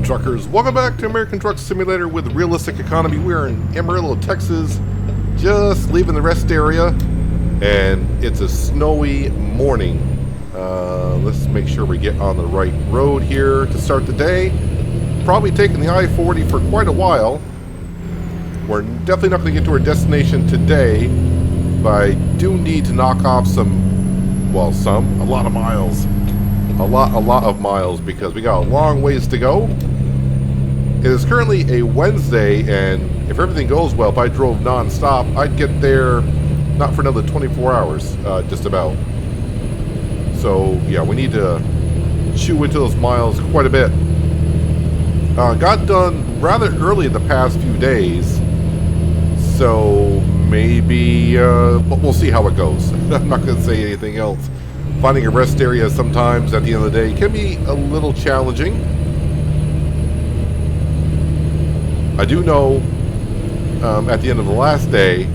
truckers? Welcome back to American Truck Simulator with Realistic Economy. We're in Amarillo, Texas, just leaving the rest area, and it's a snowy morning. Let's make sure we get on the right road here to start the day. Probably taking the I-40 for quite a while. We're definitely not going to get to our destination today, but I do need to knock off a lot of miles. A lot of miles, because we got a long ways to go. It is currently a Wednesday, and if everything goes well, if I drove non-stop, I'd get there not for another 24 hours, just about. So, yeah, we need to chew into those miles quite a bit. Got done rather early the past few days, so maybe, but we'll see how it goes. I'm not going to say anything else. Finding a rest area sometimes at the end of the day can be a little challenging. I do know at the end of the last day,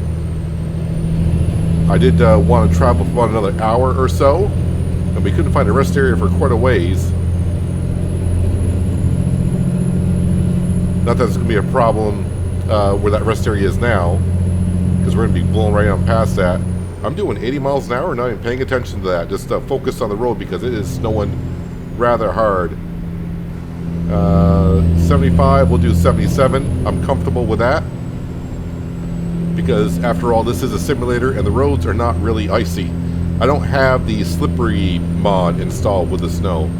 I did want to travel for about another hour or so, and we couldn't find a rest area for quite a ways. Not that it's going to be a problem where that rest area is now, because we're going to be blowing right on past that. I'm doing 80 miles an hour, not even paying attention to that. Just focus on the road because it is snowing rather hard. 75, we'll do 77. I'm comfortable with that, because after all, this is a simulator and the roads are not really icy. I don't have the slippery mod installed with the snow,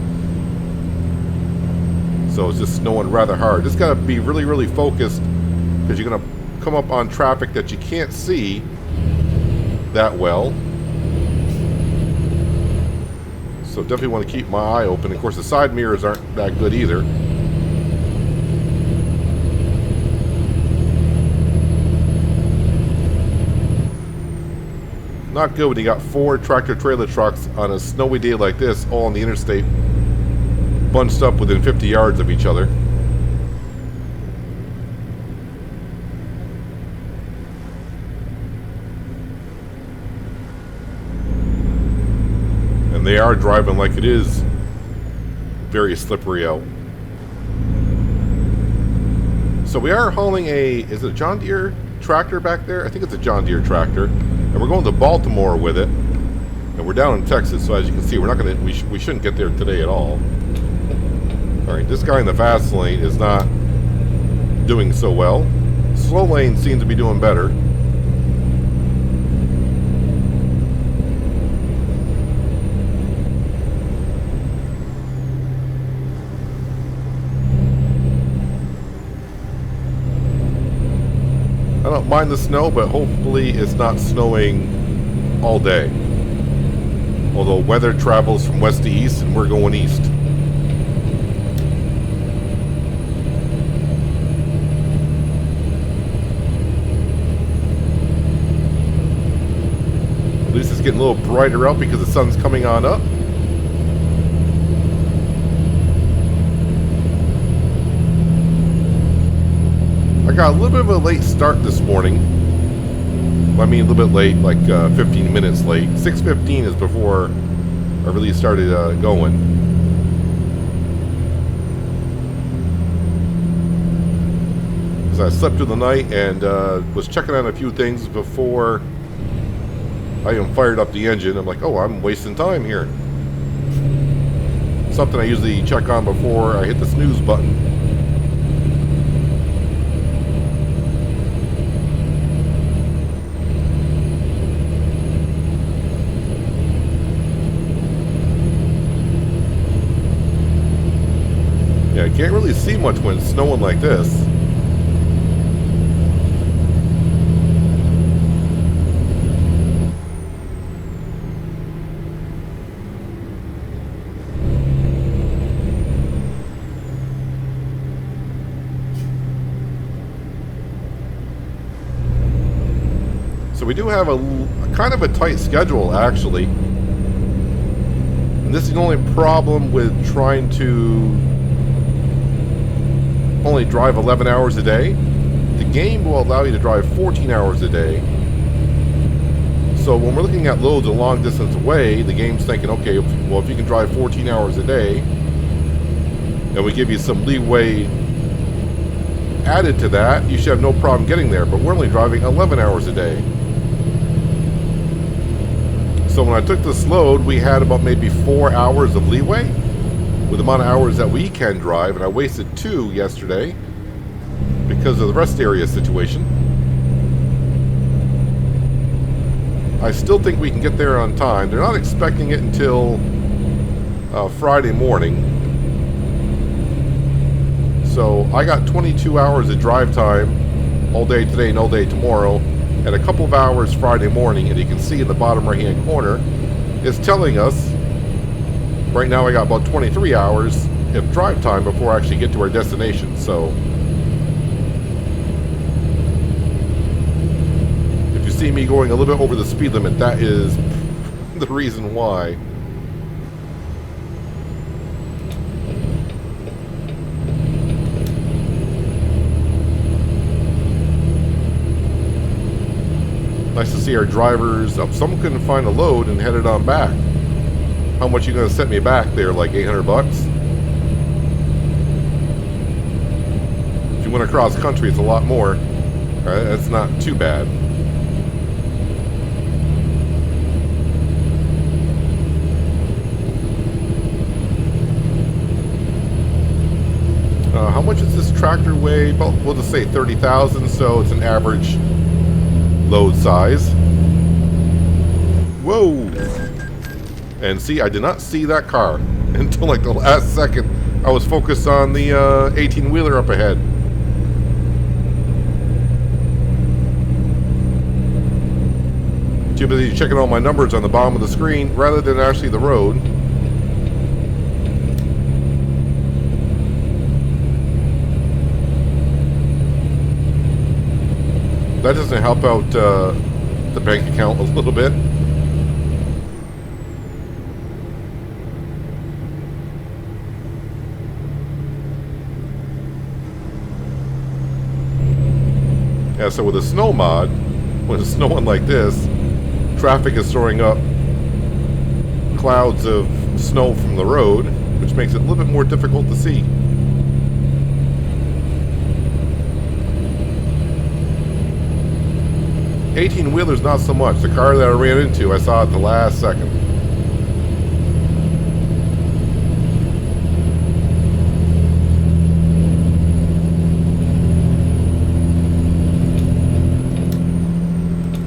so it's just snowing rather hard. Just gotta be really, really focused, because you're gonna come up on traffic that you can't see that well. So definitely want to keep my eye open. Of course, the side mirrors aren't that good either. Not good when you got 4 tractor-trailer trucks on a snowy day like this, all on the interstate, bunched up within 50 yards of each other. And they are driving like it is very slippery out. So we are hauling is it a John Deere tractor back there? I think it's a John Deere tractor. And we're going to Baltimore with it. And we're down in Texas, so as you can see, we're not going to, we shouldn't get there today at all. Alright, this guy in the fast lane is not doing so well. Slow lane seems to be doing better. I don't mind the snow, but hopefully it's not snowing all day. Although weather travels from west to east, and we're going east. At least it's getting a little brighter out because the sun's coming on up. I got a little bit of a late start this morning. Well, I mean a little bit late, like 15 minutes late. 6:15 is before I really started going. Because I slept through the night and was checking on a few things before I even fired up the engine. I'm like, oh, I'm wasting time here. Something I usually check on before I hit the snooze button. Yeah, you can't really see much when it's snowing like this. So we do have a kind of a tight schedule, actually. And this is the only problem with trying to only drive 11 hours a day. The game will allow you to drive 14 hours a day. So when we're looking at loads a long distance away, the game's thinking, okay, well, if you can drive 14 hours a day, and we give you some leeway added to that, you should have no problem getting there. But we're only driving 11 hours a day. So when I took this load, we had about maybe 4 hours of leeway with the amount of hours that we can drive, and I wasted 2 yesterday because of the rest area situation. I still think we can get there on time. They're not expecting it until Friday morning. So I got 22 hours of drive time all day today and all day tomorrow, and a couple of hours Friday morning. And you can see in the bottom right hand corner, it's telling us right now I got about 23 hours of drive time before I actually get to our destination. So if you see me going a little bit over the speed limit, that is the reason why. Nice to see our drivers. Some couldn't find a load and headed on back. How much are you going to set me back there? Like 800 bucks? If you went across country, it's a lot more. That's not too bad. How much does this tractor weigh? Well, we'll just say 30,000, so it's an average load size. Whoa! And see, I did not see that car until like the last second. I was focused on the 18-wheeler up ahead. Too busy checking all my numbers on the bottom of the screen rather than actually the road. That doesn't help out the bank account a little bit. Yeah, so with a snow mod, when it's snowing like this, traffic is throwing up clouds of snow from the road, which makes it a little bit more difficult to see. Wheelers not so much. The car that I ran into, I saw at the last second.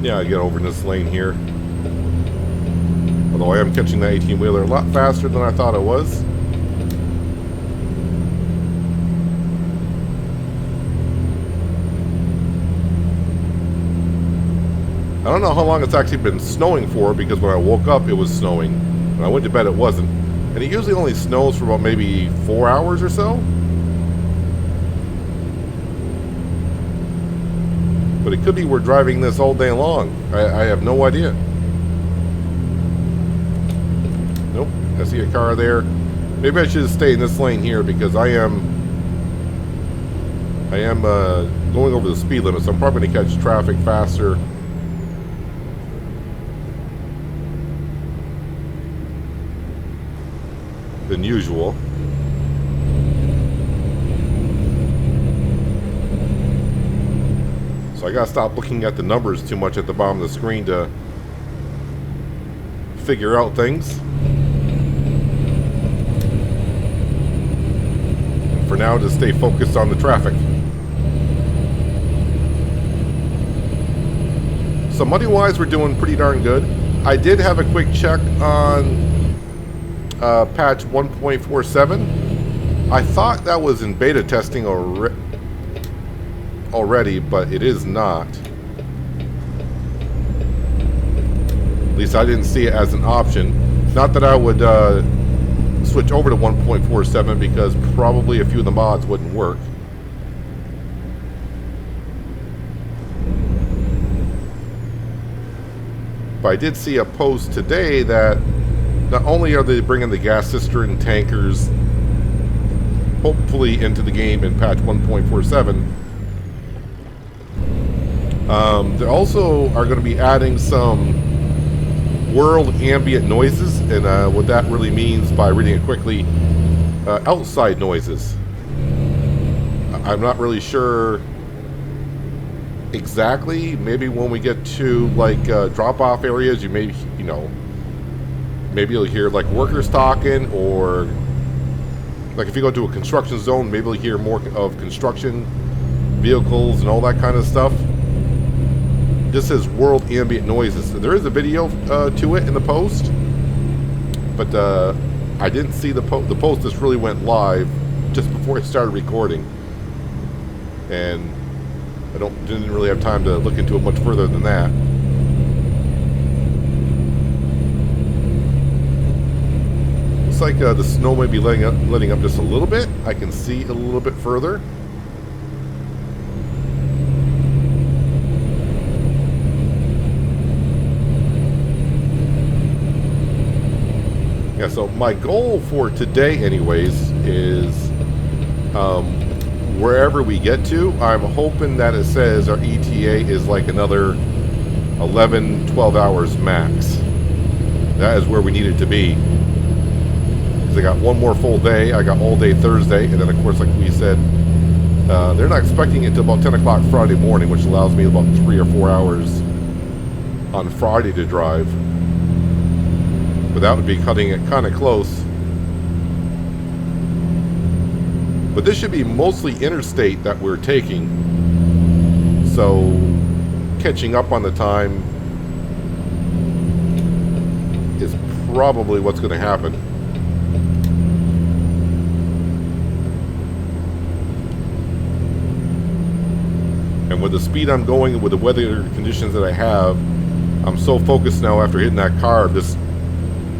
Yeah, I get over in this lane here. Although I am catching that 18-wheeler a lot faster than I thought I was. I don't know how long it's actually been snowing for, because when I woke up it was snowing. When I went to bed it wasn't. And it usually only snows for about maybe 4 hours or so. But it could be we're driving this all day long. I have no idea. Nope, I see a car there. Maybe I should stay in this lane here, because I am going over the speed limit, so I'm probably going to catch traffic faster than usual. So I gotta stop looking at the numbers too much at the bottom of the screen to figure out things. And for now, just stay focused on the traffic. So money-wise, we're doing pretty darn good. I did have a quick check on patch 1.47. I thought that was in beta testing already, but it is not. At least I didn't see it as an option. Not that I would switch over to 1.47, because probably a few of the mods wouldn't work. But I did see a post today that not only are they bringing the gas cistern tankers hopefully into the game in patch 1.47, they also are going to be adding some world ambient noises. And what that really means, by reading it quickly, outside noises. I'm not really sure exactly. Maybe when we get to like drop-off areas, maybe you'll hear like workers talking, or like if you go to a construction zone, maybe you'll hear more of construction vehicles and all that kind of stuff. This is world ambient noises. So there is a video to it in the post, but I didn't see the post. Just really went live just before I started recording, and I didn't really have time to look into it much further than that. Looks like the snow may be letting up just a little bit. I can see a little bit further. Yeah, so my goal for today anyways is wherever we get to, I'm hoping that it says our ETA is like another 11, 12 hours max. That is where we need it to be. Because I got one more full day. I got all day Thursday, and then of course, like we said, they're not expecting it until about 10 o'clock Friday morning, which allows me about 3 or 4 hours on Friday to drive. But that would be cutting it kind of close. But this should be mostly interstate that we're taking. So catching up on the time is probably what's going to happen. And with the speed I'm going and with the weather conditions that I have, I'm so focused now after hitting that car, just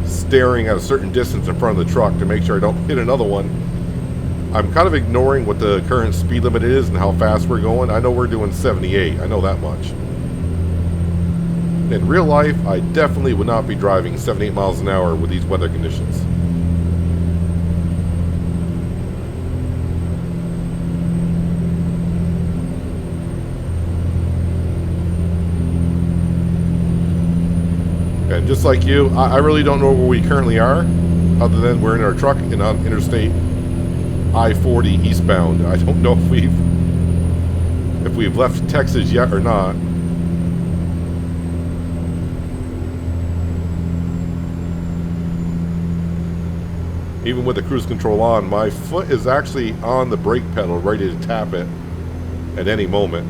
staring at a certain distance in front of the truck to make sure I don't hit another one. I'm kind of ignoring what the current speed limit is and how fast we're going. I know we're doing 78. I know that much. In real life, I definitely would not be driving 78 miles an hour with these weather conditions. And just like you, I really don't know where we currently are, other than we're in our truck and on Interstate I-40 eastbound. I don't know if we've left Texas yet or not. Even with the cruise control on, my foot is actually on the brake pedal, ready to tap it at any moment.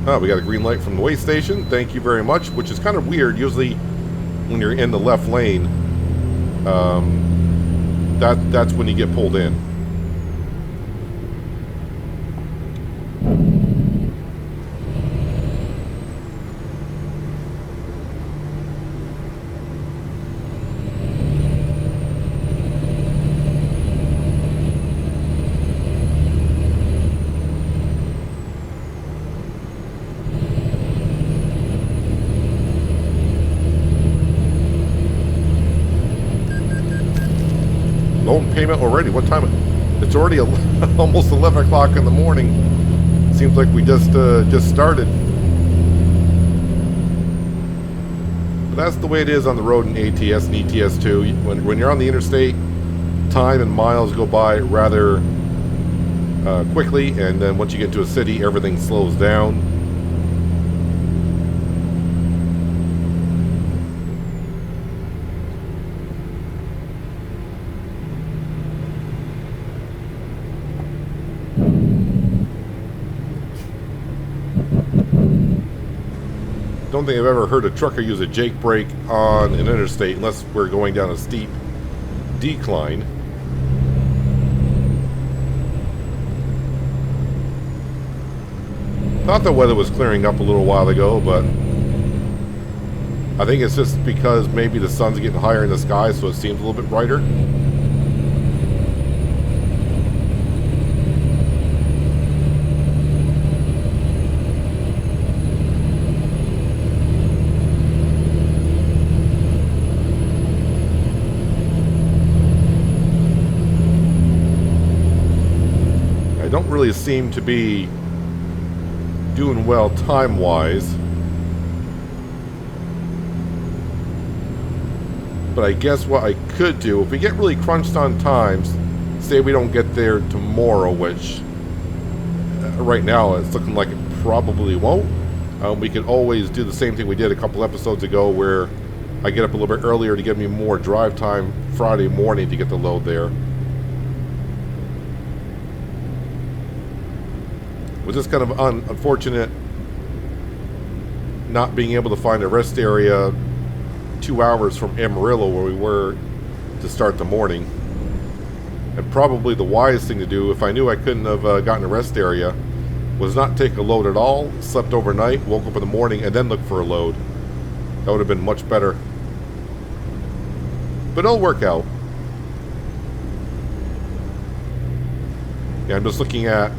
Oh, we got a green light from the way station. Thank you very much, which is kind of weird. Usually when you're in the left lane, that's when you get pulled in. Loan payment already. What time? It's already almost 11 o'clock in the morning. Seems like we just started. But that's the way it is on the road in ATS and ETS2. When you're on the interstate, time and miles go by rather quickly, and then once you get to a city, everything slows down. I don't think I've ever heard a trucker use a Jake brake on an interstate unless we're going down a steep decline. Thought the weather was clearing up a little while ago, but I think it's just because maybe the sun's getting higher in the sky, so it seems a little bit brighter. Don't really seem to be doing well time-wise. But I guess what I could do, if we get really crunched on times, say we don't get there tomorrow, which right now it's looking like it probably won't. We could always do the same thing we did a couple episodes ago where I get up a little bit earlier to give me more drive time Friday morning to get the load there. It was just kind of unfortunate not being able to find a rest area 2 hours from Amarillo where we were to start the morning. And probably the wisest thing to do, if I knew I couldn't have gotten a rest area, was not take a load at all, slept overnight, woke up in the morning, and then look for a load. That would have been much better. But it'll work out. Yeah, I'm just looking at,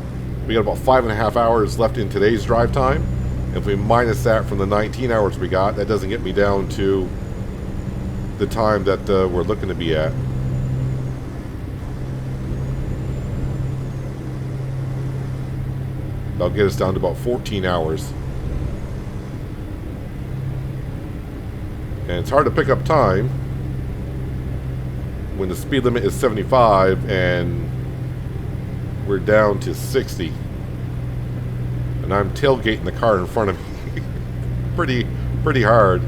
we got about 5.5 hours left in today's drive time. If we minus that from the 19 hours we got, that doesn't get me down to the time that we're looking to be at. That'll get us down to about 14 hours. And it's hard to pick up time when the speed limit is 75 and we're down to 60. And I'm tailgating the car in front of me. pretty hard.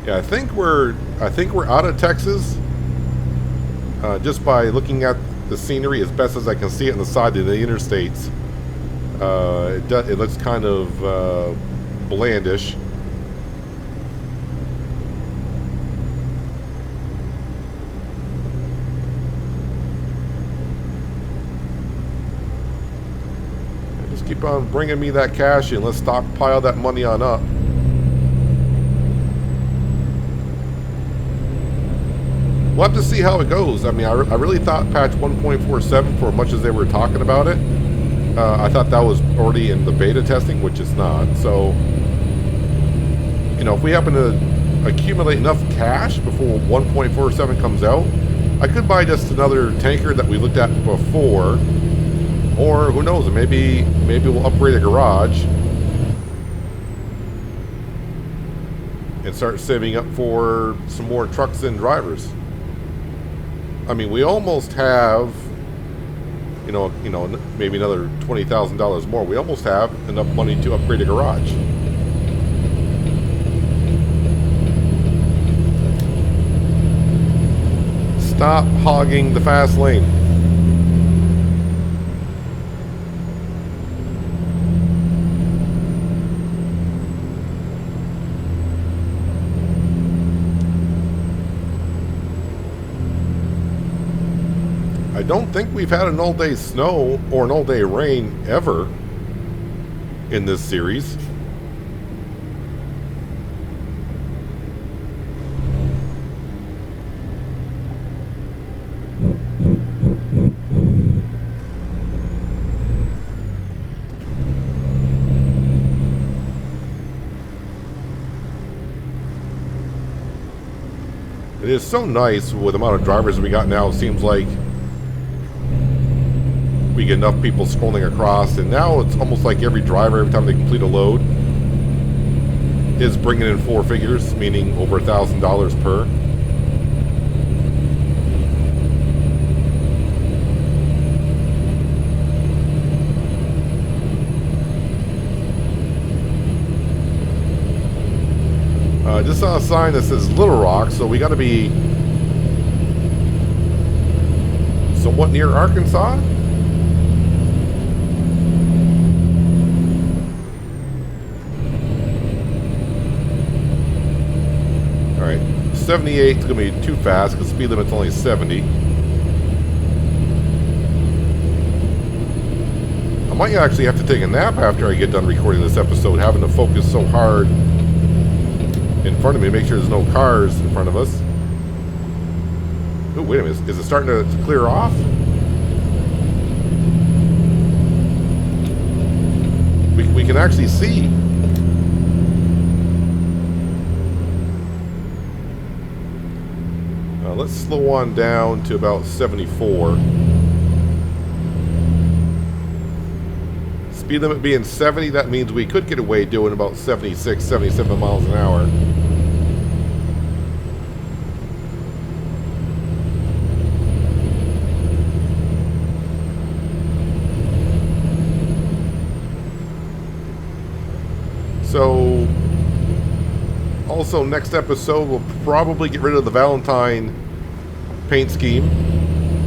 Yeah, I think we're out of Texas. Just by looking at the scenery as best as I can see it on the side of the interstates. It looks kind of blandish. Just keep on bringing me that cash and let's stockpile that money on up. We'll have to see how it goes. I mean, I really thought patch 1.47, for much as they were talking about it, I thought that was already in the beta testing, which it's not. So, you know, if we happen to accumulate enough cash before 1.47 comes out, I could buy just another tanker that we looked at before, or who knows, maybe we'll upgrade a garage and start saving up for some more trucks and drivers. I mean, we almost have, you know, maybe another $20,000 more. We almost have enough money to upgrade a garage. Stop hogging the fast lane. I don't think we've had an all-day snow or an all-day rain ever in this series. It is so nice with the amount of drivers we got now. It seems like we get enough people scrolling across, and now it's almost like every driver, every time they complete a load, is bringing in 4 figures, meaning over $1,000 per. Just saw a sign that says Little Rock, so we got to be somewhat near Arkansas. Alright, 78 is going to be too fast because the speed limit's only 70. I might actually have to take a nap after I get done recording this episode, having to focus so hard in front of me, make sure there's no cars in front of us. Oh, wait a minute, is it starting to clear off? We can actually see. Let's slow on down to about 74. speed limit being 70, that means we could get away doing about 76, 77 miles an hour. So, also next episode, we'll probably get rid of the Valentine paint scheme.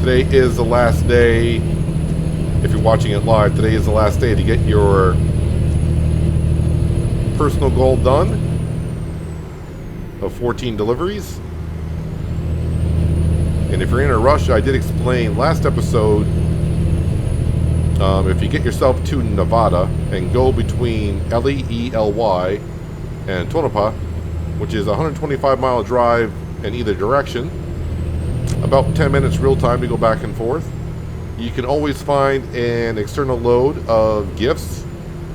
Today is the last day, if you're watching it live, today is the last day to get your personal goal done of 14 deliveries. And if you're in a rush, I did explain last episode, if you get yourself to Nevada and go between Lely and Tonopah, which is a 125-mile drive in either direction, about 10 minutes real time to go back and forth, you can always find an external load of gifts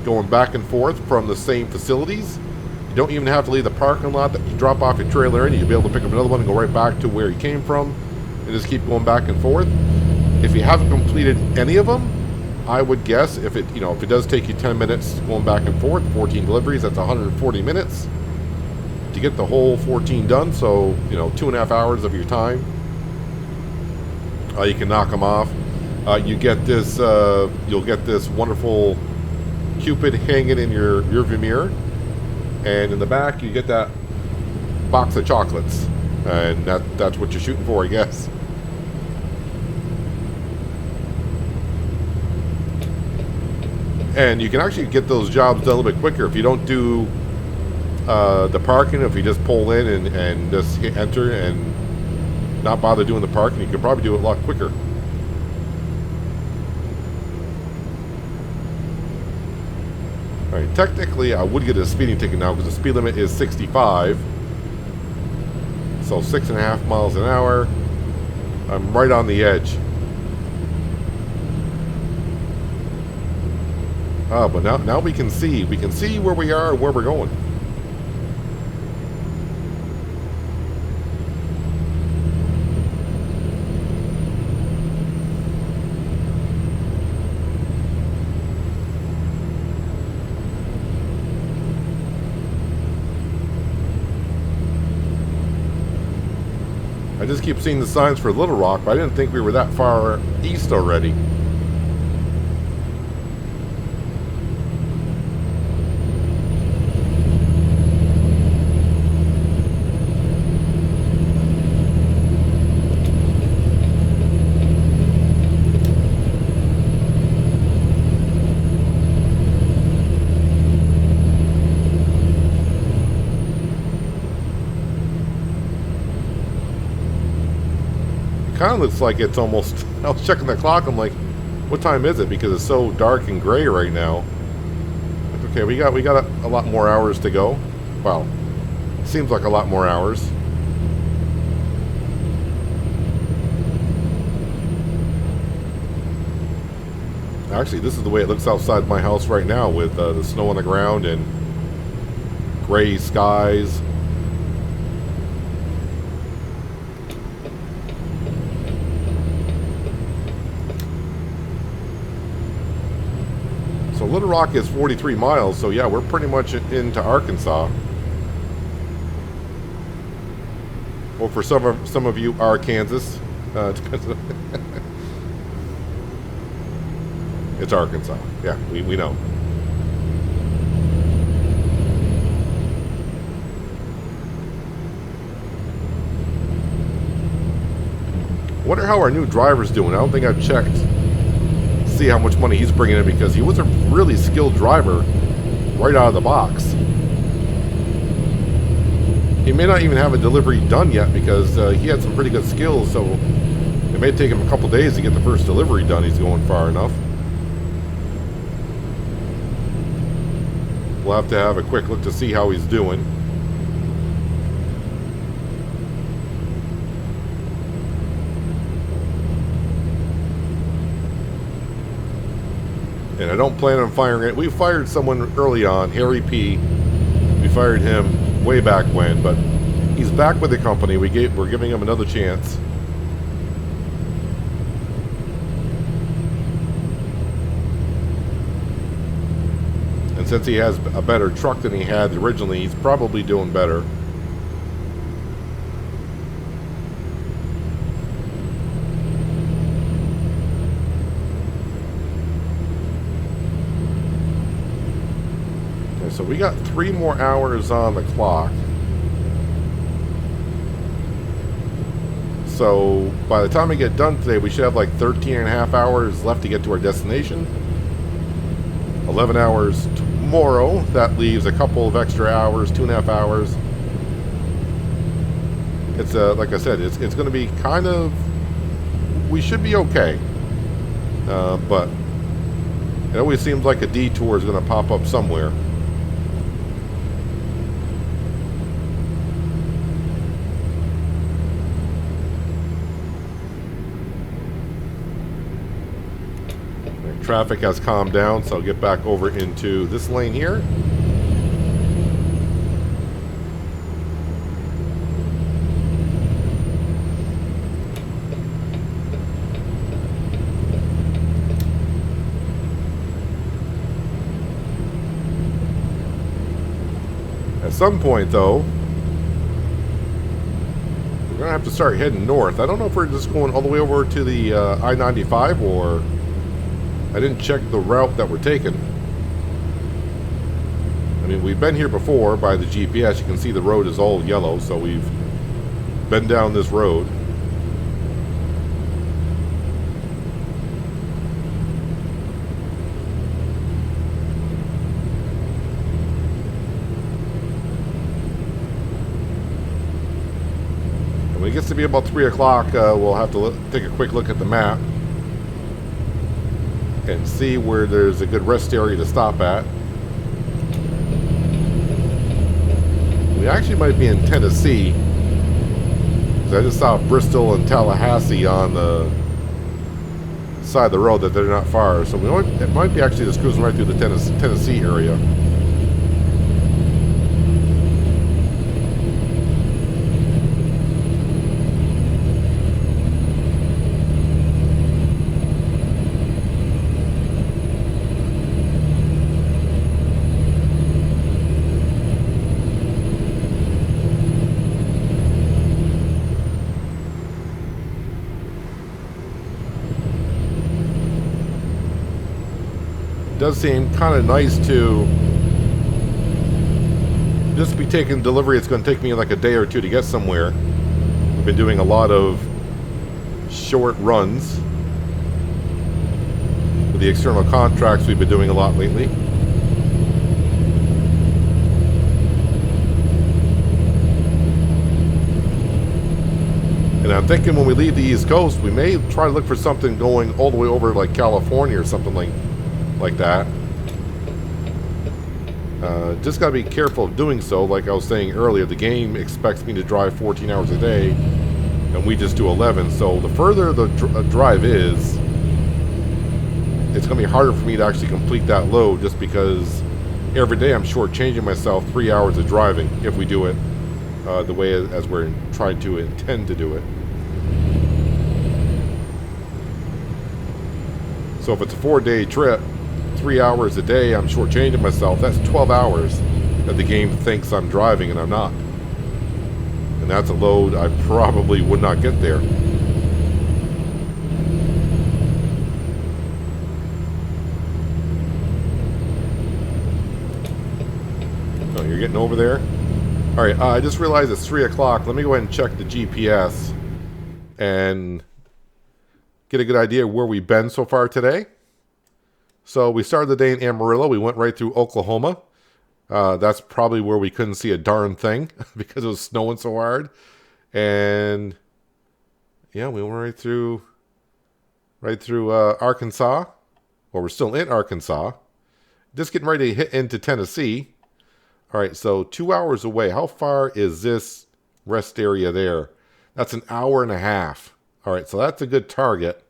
going back and forth from the same facilities. You don't even have to leave the parking lot that you drop off your trailer in. You'll be able to pick up another one and go right back to where you came from and just keep going back and forth. If you haven't completed any of them, I would guess if it does take you 10 minutes going back and forth, 14 deliveries, that's 140 minutes to get the whole 14 done. So, 2.5 hours of your time. You can knock them off. You'll get this wonderful Cupid hanging in your rearview mirror, and in the back you get that box of chocolates, and that's what you're shooting for, I guess. And you can actually get those jobs done a little bit quicker if you don't do the parking. If you just pull in and just hit enter and not bother doing the parking, you can probably do it a lot quicker. Alright, technically I would get a speeding ticket now because the speed limit is 65. So 6.5 miles an hour. I'm right on the edge. But now we can see where we are and where we're going. I just keep seeing the signs for Little Rock, but I didn't think we were that far east already. Kind of looks like it's almost, I was checking the clock, I'm like, what time is it? Because it's so dark and gray right now. Okay, we got a lot more hours to go. Well, seems like a lot more hours. Actually, this is the way it looks outside my house right now with the snow on the ground and gray skies. So Little Rock is 43 miles, so yeah, we're pretty much into Arkansas. Well, for some of you, Arkansas. It's Arkansas. Yeah, we know. I wonder how our new driver's doing. I don't think I've checked. See how much money he's bringing in, because he was a really skilled driver right out of the box. He may not even have a delivery done yet because he had some pretty good skills, so it may take him a couple days to get the first delivery done. He's going far enough. We'll have to have a quick look to see how he's doing. And I don't plan on firing it. We fired someone early on, Harry P. We fired him way back when, but he's back with the company. We're giving him another chance. since he has a better truck than he had originally, he's probably doing better. Okay, so we got 3 more hours on the clock. So by the time we get done today, we should have like 13 and a half hours left to get to our destination. 11 hours tomorrow. That leaves a couple of extra hours, 2.5 hours. It's like I said, it's going to be kind of, we should be okay. But it always seems like a detour is going to pop up somewhere. Traffic has calmed down, so I'll get back over into this lane here. At some point, though, we're going to have to start heading north. I don't know if we're just going all the way over to the I-95 or... I didn't check the route that we're taking. I mean, we've been here before by the GPS. You can see the road is all yellow, so we've been down this road. And when it gets to be about 3 o'clock, we'll have to take a quick look at the map and see where there's a good rest area to stop at. We actually might be in Tennessee, because I just saw Bristol and Tallahassee on the side of the road, that they're not far. So it might be actually just cruising right through the Tennessee area. Does seem kind of nice to just be taking delivery. It's going to take me like a day or two to get somewhere. We've been doing a lot of short runs with the external contracts. We've been doing a lot lately. And I'm thinking when we leave the East Coast, we may try to look for something going all the way over like California or something like that. Just got to be careful of doing so. Like I was saying earlier, the game expects me to drive 14 hours a day, and we just do 11. So the further the drive is, it's going to be harder for me to actually complete that load, just because every day I'm shortchanging myself 3 hours of driving if we do it the way as we're trying to intend to do it. So if it's a 4-day trip, 3 hours a day, I'm shortchanging myself. That's 12 hours that the game thinks I'm driving and I'm not. And that's a load I probably would not get there. Oh, you're getting over there? Alright, I just realized it's 3 o'clock. Let me go ahead and check the GPS and get a good idea of where we've been so far today. So we started the day in Amarillo. We went right through Oklahoma. That's probably where we couldn't see a darn thing because it was snowing so hard. And yeah, we went right through Arkansas. Well, we're still in Arkansas. Just getting ready to hit into Tennessee. All right, so 2 hours away. How far is this rest area there? That's an hour and a half. All right, so that's a good target.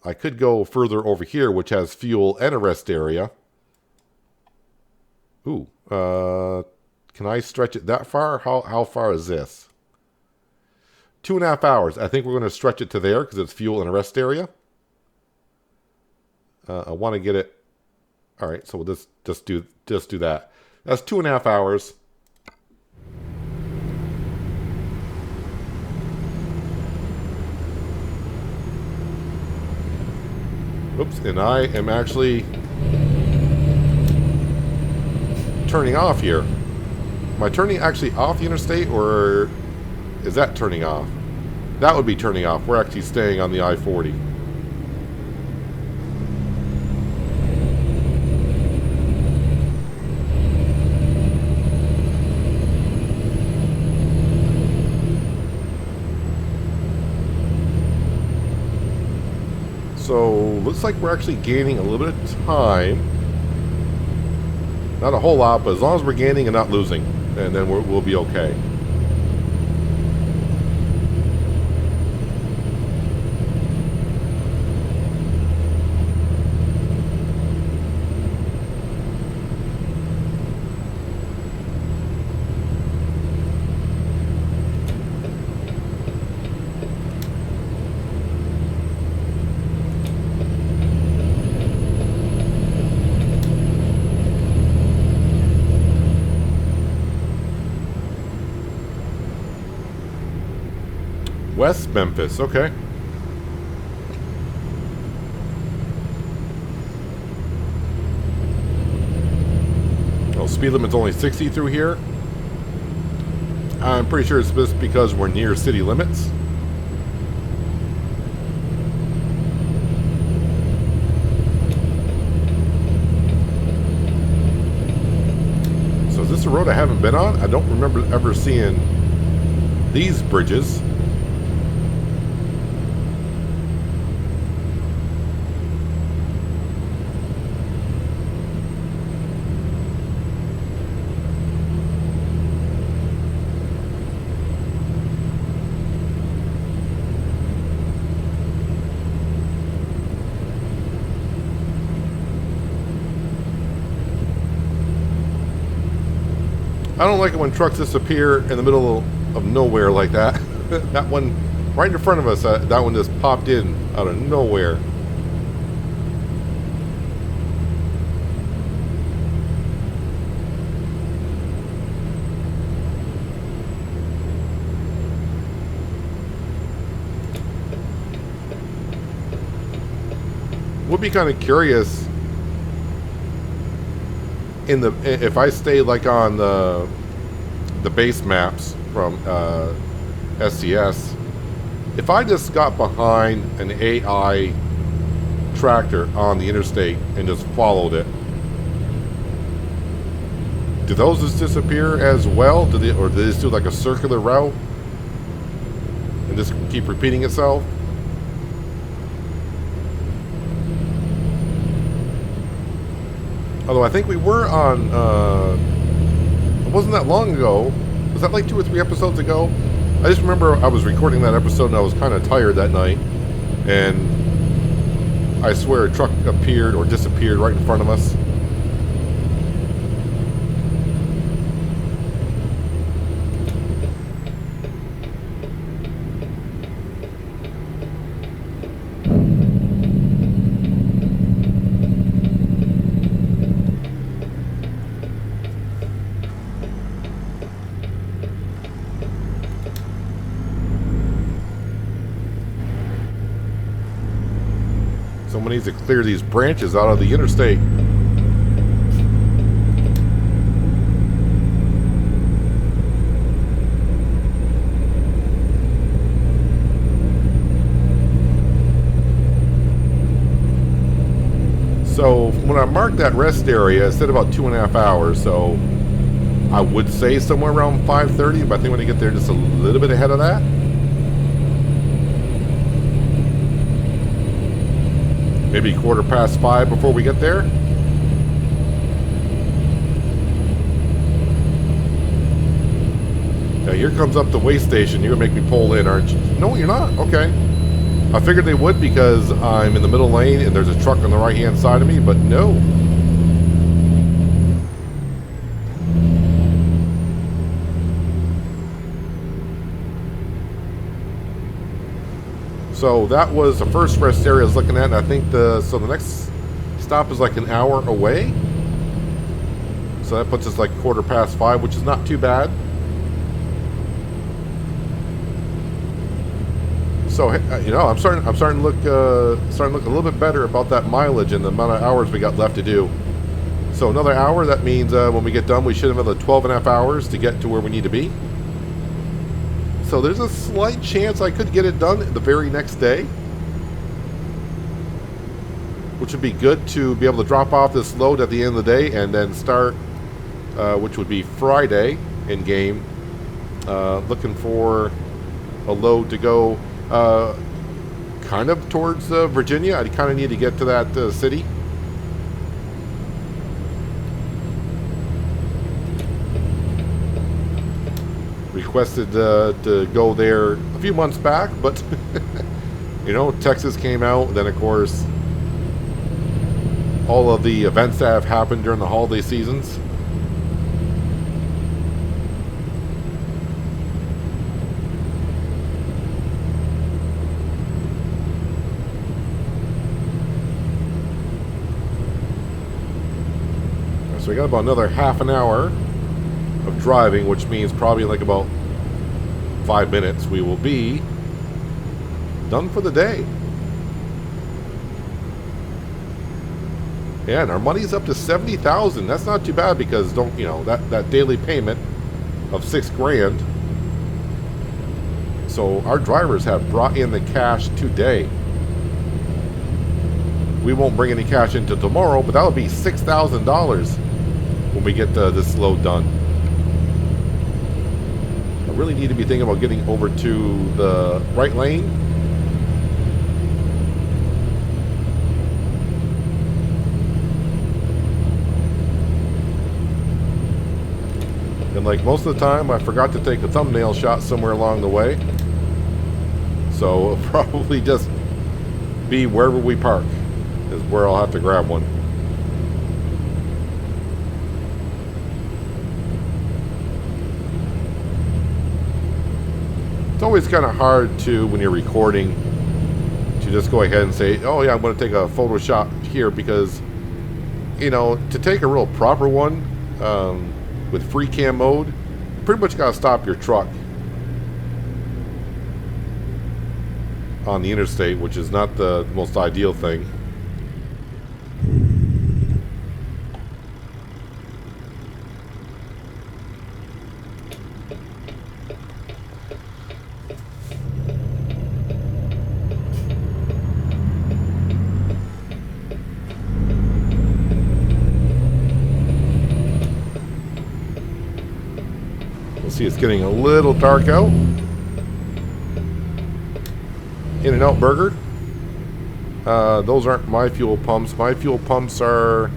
I could go further over here, which has fuel and a rest area. Ooh, can I stretch it that far? How far is this? 2.5 hours. I think we're going to stretch it to there because it's fuel and a rest area. I want to get it All right, so we'll just do that. That's 2.5 hours. Oops, and I am actually turning off here. Am I turning actually off the interstate, or is that turning off? That would be turning off. We're actually staying on the I-40. So, looks like we're actually gaining a little bit of time. Not a whole lot, but as long as we're gaining and not losing, and then we'll be okay. West Memphis, okay. Oh, speed limit's only 60 through here. I'm pretty sure it's just because we're near city limits. So is this a road I haven't been on? I don't remember ever seeing these bridges. I don't like it when trucks disappear in the middle of nowhere like that. That one right in front of us, that one just popped in out of nowhere. Would be kind of curious if I stay like on the base maps from SCS, if I just got behind an AI tractor on the interstate and just followed it, do those just disappear as well? Or do they just do like a circular route and just keep repeating itself? Although I think we were on, it wasn't that long ago. Was that like 2 or 3 episodes ago? I just remember I was recording that episode and I was kind of tired that night. And I swear a truck appeared or disappeared right in front of us. Someone needs to clear these branches out of the interstate. So when I marked that rest area, it said about 2.5 hours. So I would say somewhere around 5:30, but I think when I get there just a little bit ahead of that. Maybe 5:15 before we get there. Now here comes up the way station. You're gonna make me pull in, aren't you? No, you're not. Okay. I figured they would because I'm in the middle lane and there's a truck on the right hand side of me, but no. So that was the first rest area I was looking at, and I think the next Stop is like an hour away. So that puts us like 5:15, which is not too bad. So you know, I'm starting to look a little bit better about that mileage and the amount of hours we got left to do. So another hour. That means when we get done, we should have another 12.5 hours to get to where we need to be. So there's a slight chance I could get it done the very next day, which would be good to be able to drop off this load at the end of the day and then start, which would be Friday in game, looking for a load to go kind of towards Virginia. I kind of need to get to that city. Requested to go there a few months back, but you know, Texas came out. Then of course all of the events that have happened during the holiday seasons. So we got about another half an hour of driving, which means probably like about 5 minutes we will be done for the day. Yeah, and our money's up to 70,000. That's not too bad because that daily payment of $6,000. So our drivers have brought in the cash today. We won't bring any cash into tomorrow, but that'll be $6,000 when we get this load done. I really need to be thinking about getting over to the right lane. And like most of the time, I forgot to take a thumbnail shot somewhere along the way. So it'll probably just be wherever we park is where I'll have to grab one. It's always kind of hard to, when you're recording, to just go ahead and say, oh yeah, I'm going to take a photo shot here, because, you know, to take a real proper one with free cam mode, you pretty much got to stop your truck on the interstate, which is not the most ideal thing. See, it's getting a little dark out. In-N-Out Burger. Those aren't my fuel pumps. My fuel pumps are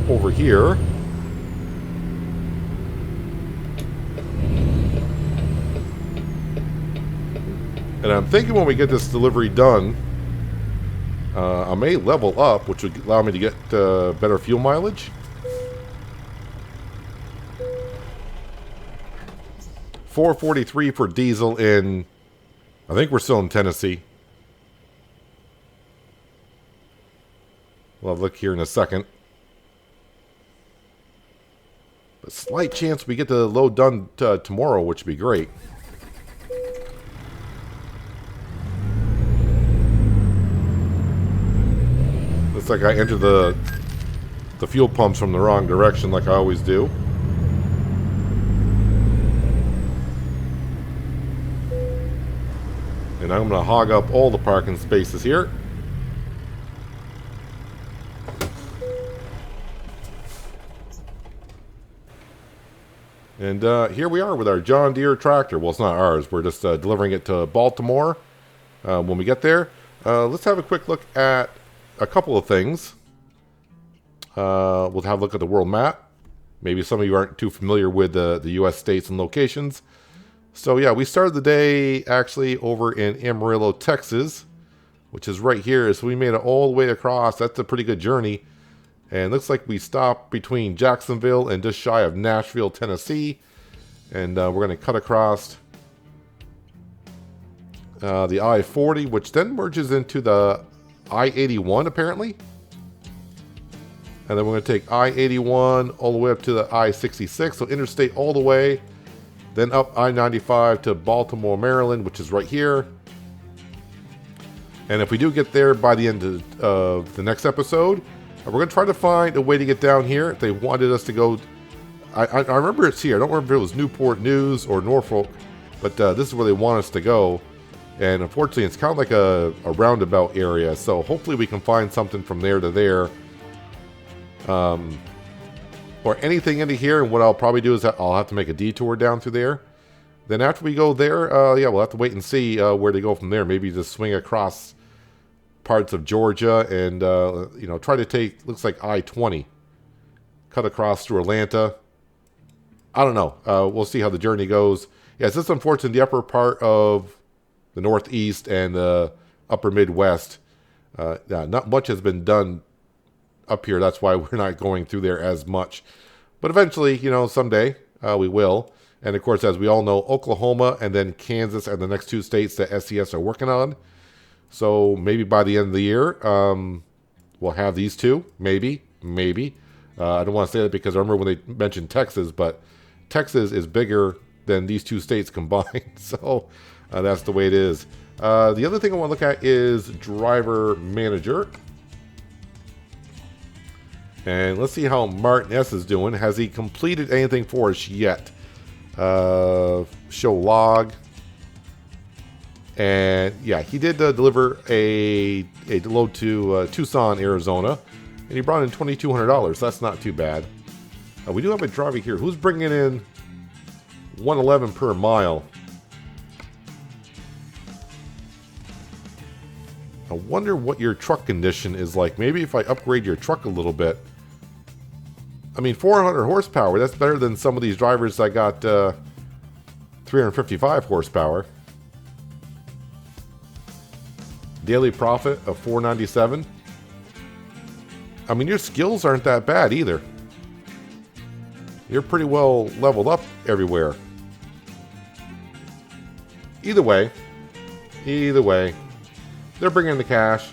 over here. And I'm thinking when we get this delivery done, I may level up, which would allow me to get better fuel mileage. $4.43 for diesel in, I think we're still in Tennessee. We'll have a look here in a second. A slight chance we get the load done tomorrow, which would be great. Looks like I entered the fuel pumps from the wrong direction, like I always do. And I'm going to hog up all the parking spaces here. And here we are with our John Deere tractor. Well, it's not ours. We're just delivering it to Baltimore when we get there. Let's have a quick look at a couple of things. We'll have a look at the world map. Maybe some of you aren't too familiar with the U.S. states and locations. So yeah, we started the day actually over in Amarillo, Texas, which is right here. So we made it all the way across. That's a pretty good journey. And looks like we stopped between Jacksonville and just shy of Nashville, Tennessee. And we're going to cut across the I-40, which then merges into the I-81 apparently. And then we're going to take I-81 all the way up to the I-66, so interstate all the way. Then up I-95 to Baltimore, Maryland, which is right here. And if we do get there by the end of the next episode, we're going to try to find a way to get down here. If they wanted us to go, I remember it's here. I don't remember if it was Newport News or Norfolk, but this is where they want us to go. And unfortunately, it's kind of like a roundabout area. So hopefully we can find something from there to there. Or anything into here. And what I'll probably do is I'll have to make a detour down through there. Then after we go there, yeah, we'll have to wait and see where to go from there. Maybe just swing across parts of Georgia and, you know, try to take, looks like I-20. Cut across through Atlanta. I don't know. We'll see how the journey goes. Yeah, it's just unfortunate the upper part of the Northeast and the upper Midwest. Not much has been done up here. That's why we're not going through there as much. But eventually, you know, someday we will. And of course, as we all know, Oklahoma and then Kansas are the next two states that SCS are working on. So maybe by the end of the year, we'll have these two. Maybe. I don't want to say that because I remember when they mentioned Texas, but Texas is bigger than these two states combined. So that's the way it is. The other thing I want to look at is driver manager. And let's see how Martin S. is doing. Has he completed anything for us yet? Show log. And yeah, he did deliver a load to Tucson, Arizona. And he brought in $2,200. That's not too bad. We do have a driver here who's bringing in $111 per mile. I wonder what your truck condition is like. Maybe if I upgrade your truck a little bit. I mean, 400 horsepower. That's better than some of these drivers that got 355 horsepower. Daily profit of $497. I mean, your skills aren't that bad either. You're pretty well leveled up everywhere. Either way, they're bringing in the cash.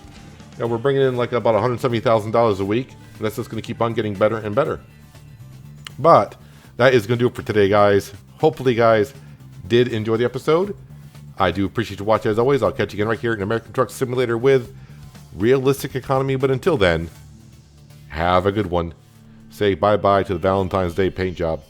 You know, we're bringing in like about $170,000 a week. And that's just going to keep on getting better and better. But that is going to do it for today, guys. Hopefully, guys did enjoy the episode. I do appreciate you watching as always. I'll catch you again right here in American Truck Simulator with Realistic Economy. But until then, have a good one. Say bye-bye to the Valentine's Day paint job.